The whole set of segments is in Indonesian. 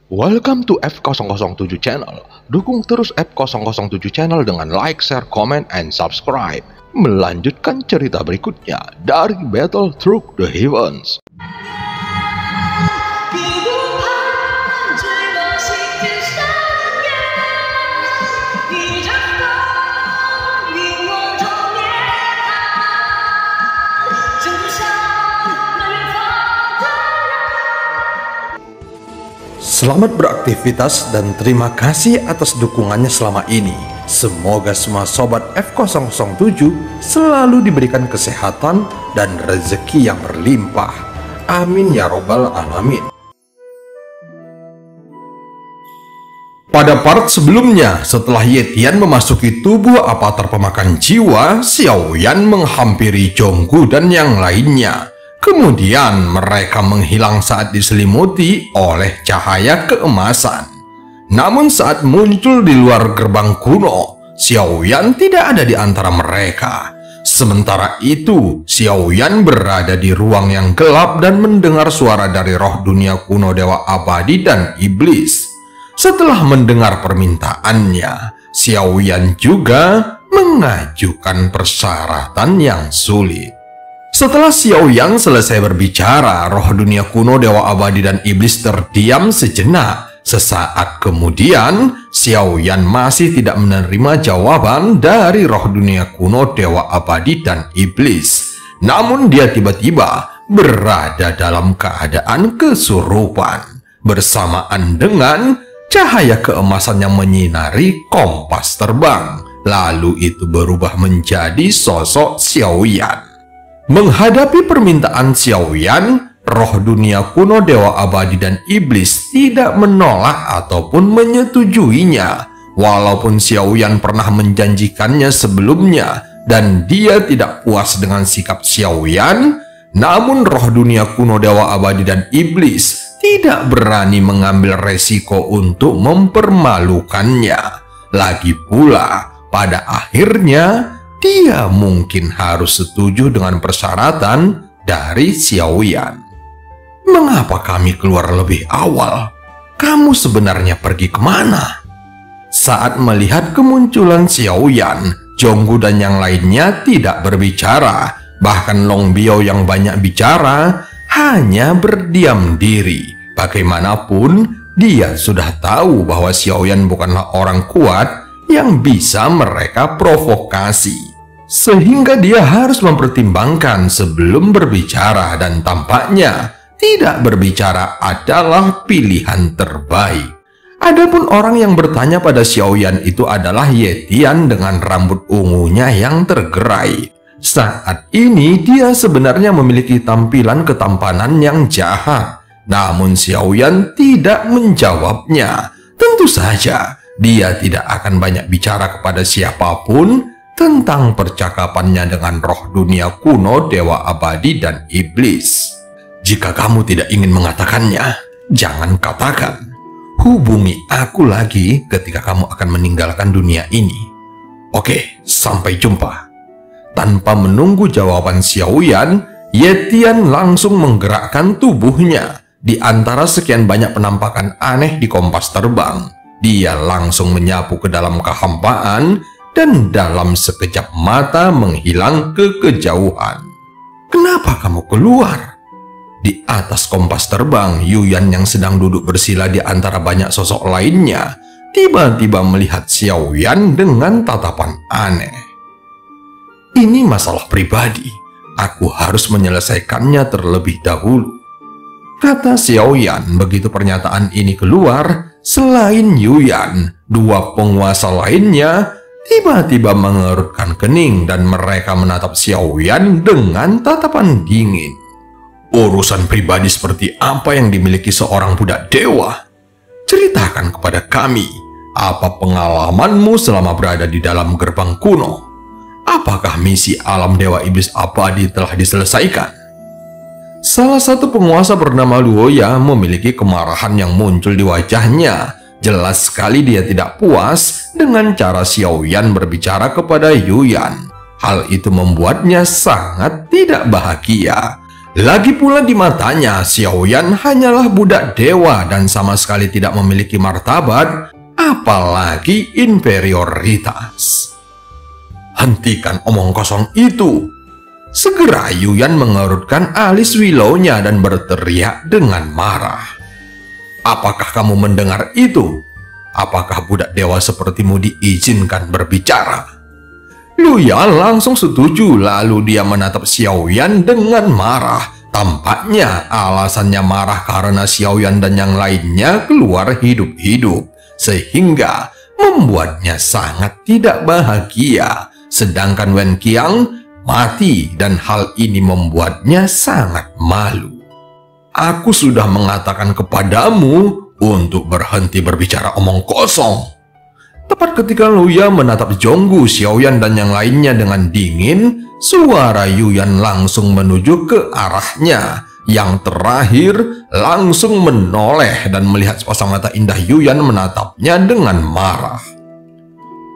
Welcome to F007 Channel. Dukung terus F007 Channel dengan like, share, comment, and subscribe. Melanjutkan cerita berikutnya dari Battle Through the Heavens. Selamat beraktivitas dan terima kasih atas dukungannya selama ini. Semoga semua sobat F007 selalu diberikan kesehatan dan rezeki yang berlimpah. Amin ya robbal alamin. Pada part sebelumnya, setelah Ye Tian memasuki tubuh avatar pemakan jiwa, Xiao Yan menghampiri Zhonggu dan yang lainnya. Kemudian mereka menghilang saat diselimuti oleh cahaya keemasan. Namun saat muncul di luar gerbang kuno, Xiao Yan tidak ada di antara mereka. Sementara itu, Xiao Yan berada di ruang yang gelap dan mendengar suara dari roh dunia kuno Dewa Abadi dan Iblis. Setelah mendengar permintaannya, Xiao Yan juga mengajukan persyaratan yang sulit. Setelah Xiao Yan selesai berbicara, roh dunia kuno Dewa Abadi dan Iblis terdiam sejenak. Sesaat kemudian, Xiao Yan masih tidak menerima jawaban dari roh dunia kuno Dewa Abadi dan Iblis. Namun dia tiba-tiba berada dalam keadaan kesurupan. Bersamaan dengan cahaya keemasan yang menyinari kompas terbang. Lalu itu berubah menjadi sosok Xiao Yan. Menghadapi permintaan Xiao Yan, roh dunia kuno Dewa Abadi dan Iblis tidak menolak ataupun menyetujuinya. Walaupun Xiao Yan pernah menjanjikannya sebelumnya dan dia tidak puas dengan sikap Xiao Yan, namun roh dunia kuno Dewa Abadi dan Iblis tidak berani mengambil resiko untuk mempermalukannya. Lagi pula, pada akhirnya dia mungkin harus setuju dengan persyaratan dari Xiao Yan. Mengapa kami keluar lebih awal? Kamu sebenarnya pergi kemana? Saat melihat kemunculan Xiao Yan, Zhonggu dan yang lainnya tidak berbicara. Bahkan Long Biao yang banyak bicara hanya berdiam diri. Bagaimanapun, dia sudah tahu bahwa Xiao Yan bukanlah orang kuat yang bisa mereka provokasi, sehingga dia harus mempertimbangkan sebelum berbicara, dan tampaknya tidak berbicara adalah pilihan terbaik. Adapun orang yang bertanya pada Xiao Yan itu adalah Ye Tian dengan rambut ungunya yang tergerai. Saat ini dia sebenarnya memiliki tampilan ketampanan yang jahat, namun Xiao Yan tidak menjawabnya. Tentu saja dia tidak akan banyak bicara kepada siapapun tentang percakapannya dengan roh dunia kuno Dewa Abadi dan Iblis. Jika kamu tidak ingin mengatakannya, jangan katakan. Hubungi aku lagi ketika kamu akan meninggalkan dunia ini. Oke, sampai jumpa. Tanpa menunggu jawaban Xiao Yan, Ye Tian langsung menggerakkan tubuhnya. Di antara sekian banyak penampakan aneh di kompas terbang, dia langsung menyapu ke dalam kehampaan dan dalam sekejap mata menghilang ke kejauhan. Kenapa kamu keluar? Di atas kompas terbang, Yuyan yang sedang duduk bersila di antara banyak sosok lainnya, tiba-tiba melihat Xiao Yan dengan tatapan aneh. Ini masalah pribadi, aku harus menyelesaikannya terlebih dahulu, kata Xiao Yan begitu pernyataan ini keluar. Selain Yuyan, dua penguasa lainnya tiba-tiba mengerutkan kening dan mereka menatap Xiao Yan dengan tatapan dingin. Urusan pribadi seperti apa yang dimiliki seorang budak dewa? Ceritakan kepada kami, apa pengalamanmu selama berada di dalam gerbang kuno? Apakah misi alam Dewa Iblis Abadi telah diselesaikan? Salah satu penguasa bernama Luoya memiliki kemarahan yang muncul di wajahnya. Jelas sekali dia tidak puas dengan cara Xiao Yan berbicara kepada Yuyan. Hal itu membuatnya sangat tidak bahagia. Lagi pula di matanya, Xiaoyan hanyalah budak dewa dan sama sekali tidak memiliki martabat, apalagi inferioritas. Hentikan omong kosong itu. Segera Yuyan mengerutkan alis Willownya dan berteriak dengan marah. Apakah kamu mendengar itu? Apakah budak dewa sepertimu diizinkan berbicara? Luya langsung setuju, lalu dia menatap Xiaoyan dengan marah. Tampaknya alasannya marah karena Xiaoyan dan yang lainnya keluar hidup-hidup, sehingga membuatnya sangat tidak bahagia. Sedangkan Wen Qiang mati dan hal ini membuatnya sangat malu. Aku sudah mengatakan kepadamu untuk berhenti berbicara omong kosong. Tepat ketika Luya menatap Zhonggu, Xiaoyan dan yang lainnya dengan dingin, suara Yuyan langsung menuju ke arahnya. Yang terakhir langsung menoleh dan melihat sepasang mata indah Yuyan menatapnya dengan marah.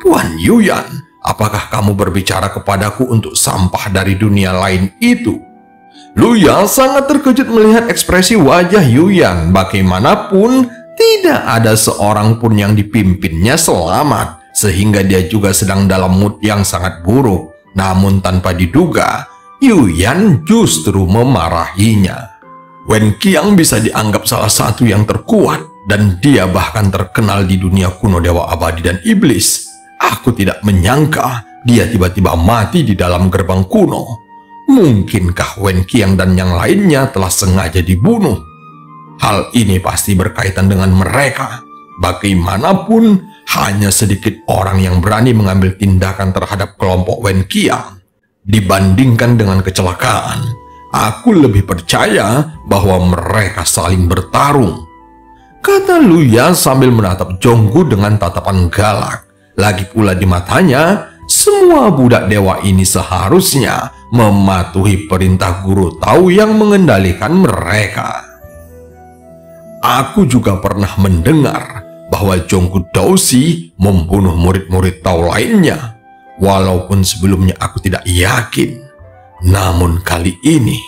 Tuan Yuyan, apakah kamu berbicara kepadaku untuk sampah dari dunia lain itu? Luya sangat terkejut melihat ekspresi wajah Yuyan. Bagaimanapun, tidak ada seorang pun yang dipimpinnya selamat, sehingga dia juga sedang dalam mood yang sangat buruk. Namun tanpa diduga, Yuyan justru memarahinya. Wen Qiang bisa dianggap salah satu yang terkuat, dan dia bahkan terkenal di dunia kuno dewa abadi dan iblis. Aku tidak menyangka dia tiba-tiba mati di dalam gerbang kuno. Mungkinkah Wen Qiang dan yang lainnya telah sengaja dibunuh? Hal ini pasti berkaitan dengan mereka. Bagaimanapun, hanya sedikit orang yang berani mengambil tindakan terhadap kelompok Wen Qiang. Dibandingkan dengan kecelakaan, aku lebih percaya bahwa mereka saling bertarung, kata Luya sambil menatap Zhonggu dengan tatapan galak. Lagi pula di matanya, semua budak dewa ini seharusnya mematuhi perintah guru Tao yang mengendalikan mereka. Aku juga pernah mendengar bahwa Zhonggu Daoxi membunuh murid-murid Tao lainnya. Walaupun sebelumnya aku tidak yakin, namun kali ini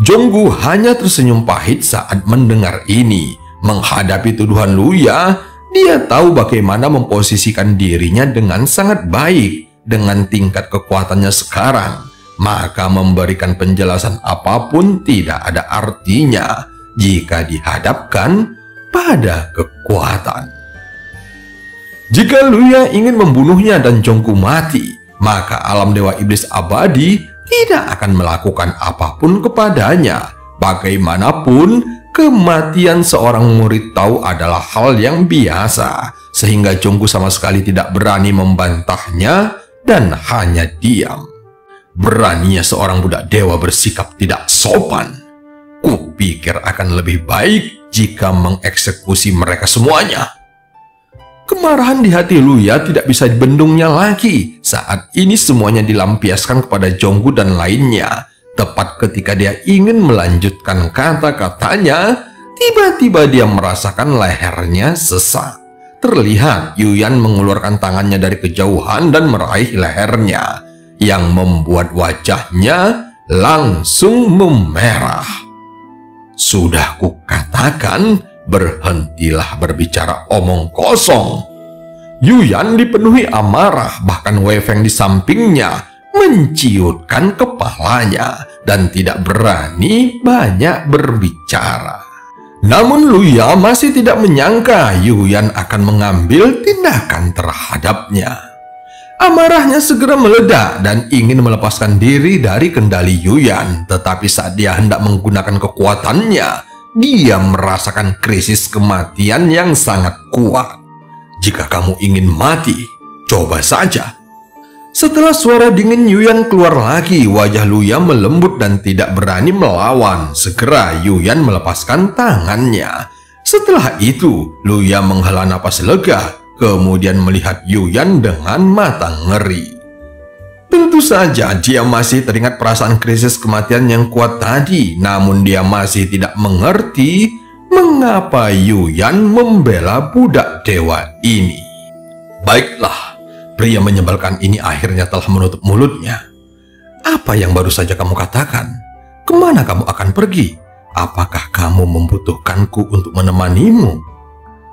Zhonggu hanya tersenyum pahit saat mendengar ini. Menghadapi tuduhan Luya, dia tahu bagaimana memposisikan dirinya dengan sangat baik. Dengan tingkat kekuatannya sekarang, maka memberikan penjelasan apapun tidak ada artinya jika dihadapkan pada kekuatan. Jika Luya ingin membunuhnya dan Zhonggu mati, maka alam dewa iblis abadi tidak akan melakukan apapun kepadanya. Bagaimanapun, kematian seorang murid Tao adalah hal yang biasa, sehingga Zhonggu sama sekali tidak berani membantahnya dan hanya diam. Beraninya seorang budak dewa bersikap tidak sopan. Kupikir akan lebih baik jika mengeksekusi mereka semuanya. Kemarahan di hati Luya tidak bisa dibendungnya lagi. Saat ini semuanya dilampiaskan kepada Zhonggu dan lainnya. Tepat ketika dia ingin melanjutkan kata-katanya, tiba-tiba dia merasakan lehernya sesak. Terlihat Yuyan mengeluarkan tangannya dari kejauhan dan meraih lehernya, yang membuat wajahnya langsung memerah. Sudah kukatakan, berhentilah berbicara omong kosong. Yuyan dipenuhi amarah, bahkan Wei Feng di sampingnya menciutkan kepalanya dan tidak berani banyak berbicara. Namun Luya masih tidak menyangka Yuyan akan mengambil tindakan terhadapnya. Amarahnya segera meledak dan ingin melepaskan diri dari kendali Yuyan. Tetapi saat dia hendak menggunakan kekuatannya, dia merasakan krisis kematian yang sangat kuat. Jika kamu ingin mati, coba saja. Setelah suara dingin Yuyan keluar lagi, wajah Luya melembut dan tidak berani melawan. Segera Yuyan melepaskan tangannya. Setelah itu, Luya menghela napas lega, kemudian melihat Yuyan dengan mata ngeri. Tentu saja dia masih teringat perasaan krisis kematian yang kuat tadi, namun dia masih tidak mengerti mengapa Yuyan membela budak dewa ini. Baiklah, pria menyebalkan ini akhirnya telah menutup mulutnya. Apa yang baru saja kamu katakan? Kemana kamu akan pergi? Apakah kamu membutuhkanku untuk menemanimu?"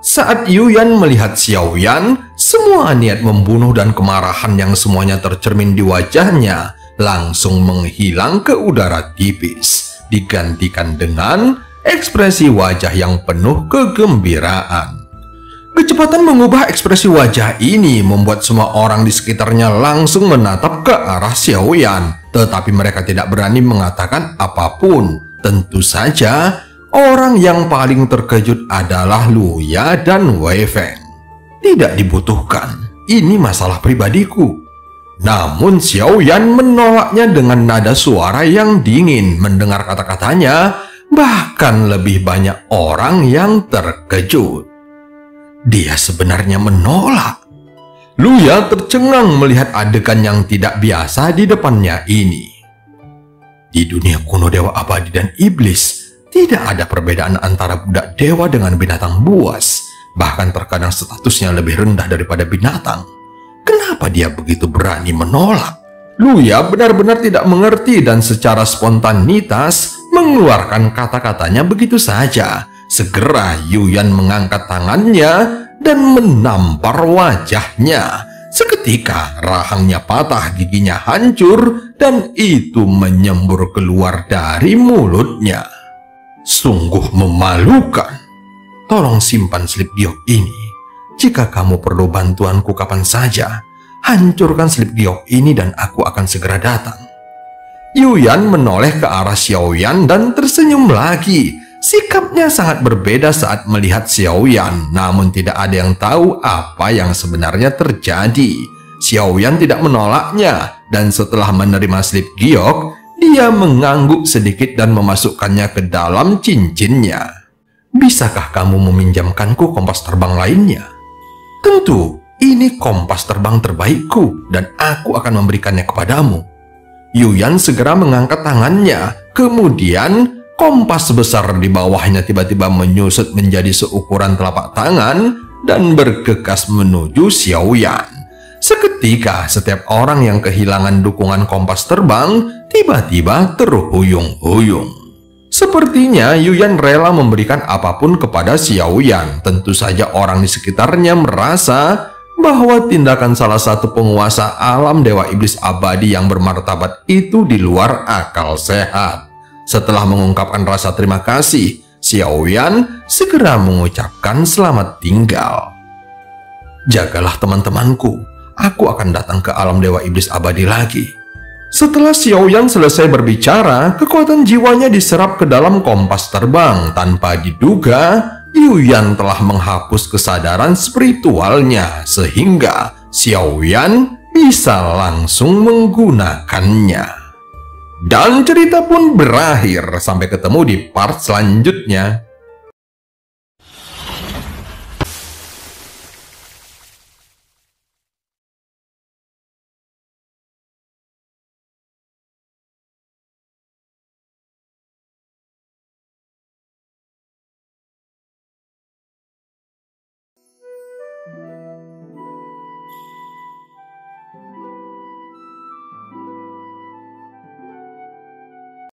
Saat Yuyan melihat Xiaoyan, semua niat membunuh dan kemarahan yang semuanya tercermin di wajahnya langsung menghilang ke udara tipis, digantikan dengan ekspresi wajah yang penuh kegembiraan. Kecepatan mengubah ekspresi wajah ini membuat semua orang di sekitarnya langsung menatap ke arah Xiaoyan, tetapi mereka tidak berani mengatakan apapun. Tentu saja, orang yang paling terkejut adalah Luya dan Wei Feng. Tidak dibutuhkan, ini masalah pribadiku. Namun Xiaoyan menolaknya dengan nada suara yang dingin. Mendengar kata-katanya, bahkan lebih banyak orang yang terkejut. Dia sebenarnya menolak. Luya tercengang melihat adegan yang tidak biasa di depannya ini. Di dunia kuno dewa abadi dan iblis, tidak ada perbedaan antara budak dewa dengan binatang buas. Bahkan terkadang statusnya lebih rendah daripada binatang. Kenapa dia begitu berani menolak? Luya benar-benar tidak mengerti dan secara spontanitas mengeluarkan kata-katanya begitu saja. Segera Yuyan mengangkat tangannya dan menampar wajahnya. Seketika rahangnya patah, giginya hancur, dan itu menyembur keluar dari mulutnya. Sungguh memalukan. Tolong simpan slip giok ini. Jika kamu perlu bantuanku kapan saja, hancurkan slip giok ini dan aku akan segera datang. Yuyan menoleh ke arah Xiaoyan dan tersenyum lagi. Sikapnya sangat berbeda saat melihat Xiaoyan, namun tidak ada yang tahu apa yang sebenarnya terjadi. Xiaoyan tidak menolaknya, dan setelah menerima slip giok, dia mengangguk sedikit dan memasukkannya ke dalam cincinnya. "Bisakah kamu meminjamkanku kompas terbang lainnya?" "Tentu, ini kompas terbang terbaikku, dan aku akan memberikannya kepadamu." Yuyan segera mengangkat tangannya, kemudian kompas besar di bawahnya tiba-tiba menyusut menjadi seukuran telapak tangan dan bergegas menuju Xiaoyan. Seketika, setiap orang yang kehilangan dukungan kompas terbang tiba-tiba terhuyung-huyung. Sepertinya Yuyan rela memberikan apapun kepada Xiaoyan. Tentu saja orang di sekitarnya merasa bahwa tindakan salah satu penguasa alam dewa iblis abadi yang bermartabat itu di luar akal sehat. Setelah mengungkapkan rasa terima kasih, Xiaoyan segera mengucapkan selamat tinggal. "Jagalah teman-temanku, aku akan datang ke alam dewa iblis abadi lagi." Setelah Xiaoyan selesai berbicara, kekuatan jiwanya diserap ke dalam kompas terbang. Tanpa diduga, Yuyan telah menghapus kesadaran spiritualnya sehingga Xiaoyan bisa langsung menggunakannya. Dan cerita pun berakhir. Sampai ketemu di part selanjutnya.